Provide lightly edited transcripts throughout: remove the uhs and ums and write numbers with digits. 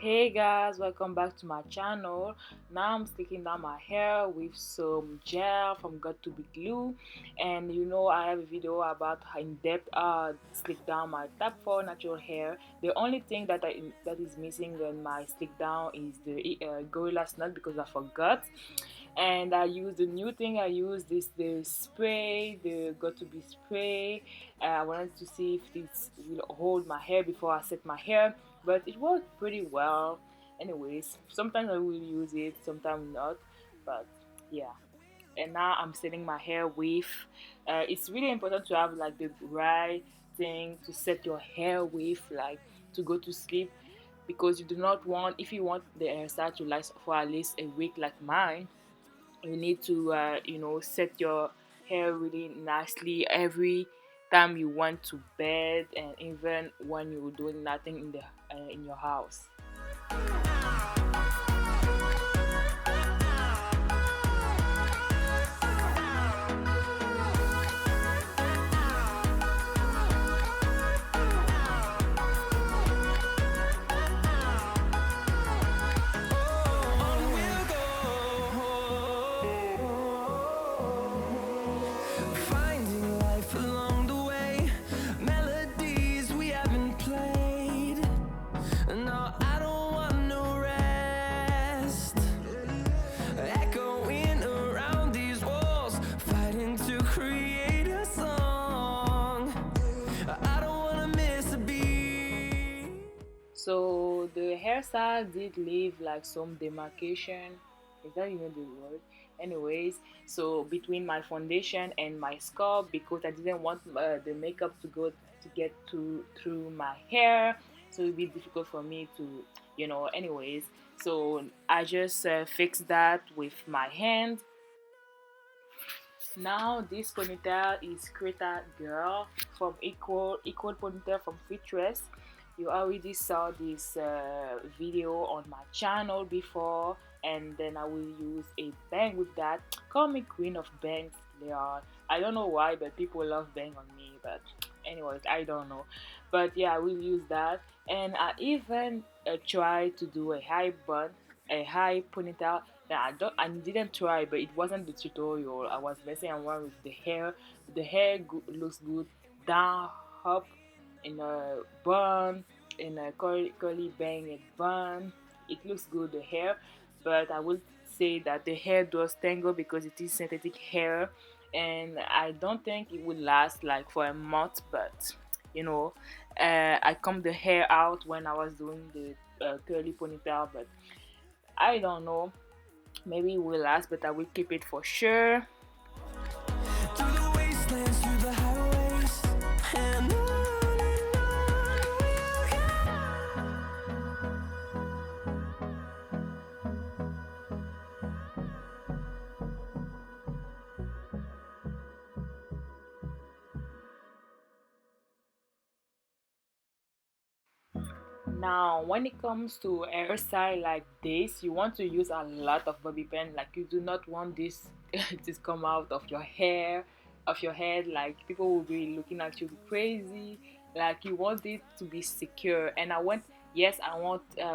Hey guys, welcome back to my channel. Now I'm slicking down my hair with some gel from Got to Be Glue, and I have a video about how in-depth slick down my type 4 natural hair. The only thing that is missing in my slick down is the Gorilla Snot because I forgot, and I use the new thing. I use the spray, the Got to Be spray. I wanted to see if this will hold my hair before I set my hair, but it worked pretty well. Anyways, sometimes I will use it, sometimes not, but yeah. And now I'm setting my hair with it's really important to have like the right thing to set your hair with, like to go to sleep, because you do not want, if you want the hairstyle to last for at least a week like mine, you need to set your hair really nicely every time you went to bed, and even when you're doing nothing in your house. Finding life along the way, melodies we haven't played. No, I don't want no rest. Echoing around these walls, fighting to create a song. I don't wanna miss a beat. So the hairstyle did leave like some demarcation. Is that even the word? Anyways, so between my foundation and my scalp, because I didn't want the makeup to go to get to through my hair, so it'd be difficult for me to, Anyways, so I just fixed that with my hand. Now this ponytail is Creta Girl from Equal Ponytail from Freetress. You already saw this video on my channel before, and then I will use a bang with that. Call me queen of bangs, Leon. I don't know why, but people love bang on me. But anyways, I don't know. But yeah, I will use that, and I even try to do a high ponytail. Yeah, I didn't try, but it wasn't the tutorial. I was messing around with the hair. The hair looks good down, up, in a bun, in a curly bang and bun. It looks good, the hair, but I will say that the hair does tangle because it is synthetic hair, and I don't think it will last like for a month. But you know, I combed the hair out when I was doing the curly ponytail, but I don't know. Maybe it will last, but I will keep it for sure. Through the wastelands, through the highways, and on Now, when it comes to hairstyle like this, you want to use a lot of bobby pin. Like you do not want this to come out of your hair, of your head. Like people will be looking at you crazy. Like you want it to be secure. And yes,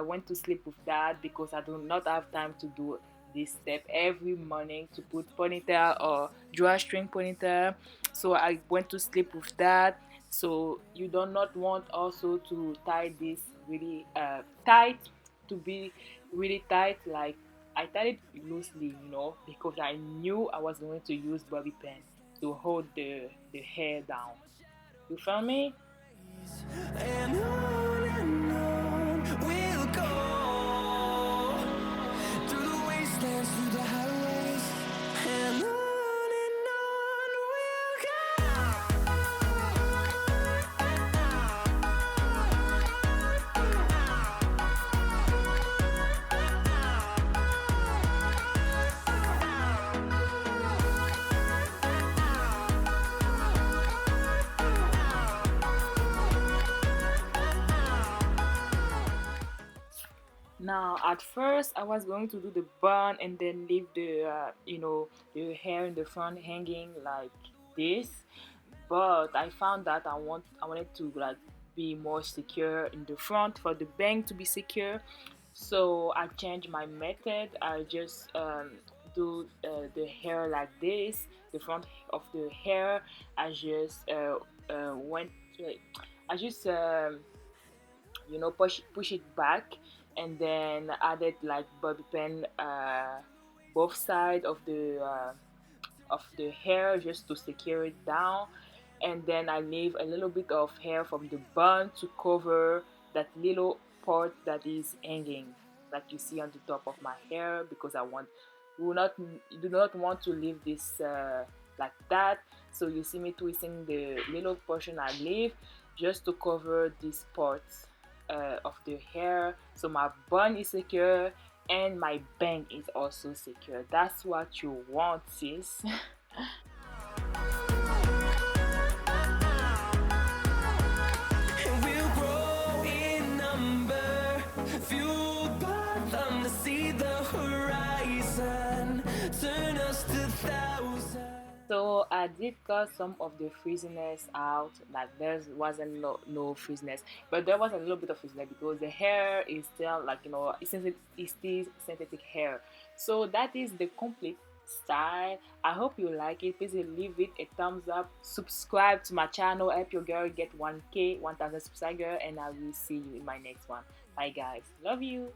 went to sleep with that because I do not have time to do this step every morning to put ponytail or drawstring ponytail. So I went to sleep with that. So you do not want also to tie this really tight, to be really tight. Like I tied it loosely, because I knew I was going to use bobby pin to hold the hair down. You feel me? we'll go. Through the wastelands, through the highways, and on we'll Now, at first, I was going to do the bun and then leave the hair in the front hanging like this. But I found that I wanted to like be more secure in the front for the bang to be secure. So I changed my method. I just do the hair like this, the front of the hair. I just went I just push it back, and then added like bobby pin both side of the hair just to secure it down, and then I leave a little bit of hair from the bun to cover that little part that is hanging, like you see on the top of my hair, because I want do not want to leave this like that. So you see me twisting the little portion I leave just to cover this part of the hair, so my bun is secure and my bang is also secure. That's what you want, sis. And we'll grow in number, fueled by them to see the horizon, turn us to thousands. So I did cut some of the frizziness out, like there wasn't no frizziness, but there was a little bit of frizziness because the hair is still like, it's still synthetic hair. So that is the complete style. I hope you like it. Please leave it a thumbs up, subscribe to my channel, help your girl get 1k 1000 subscribers, and I will see you in my next one. Bye guys, love you.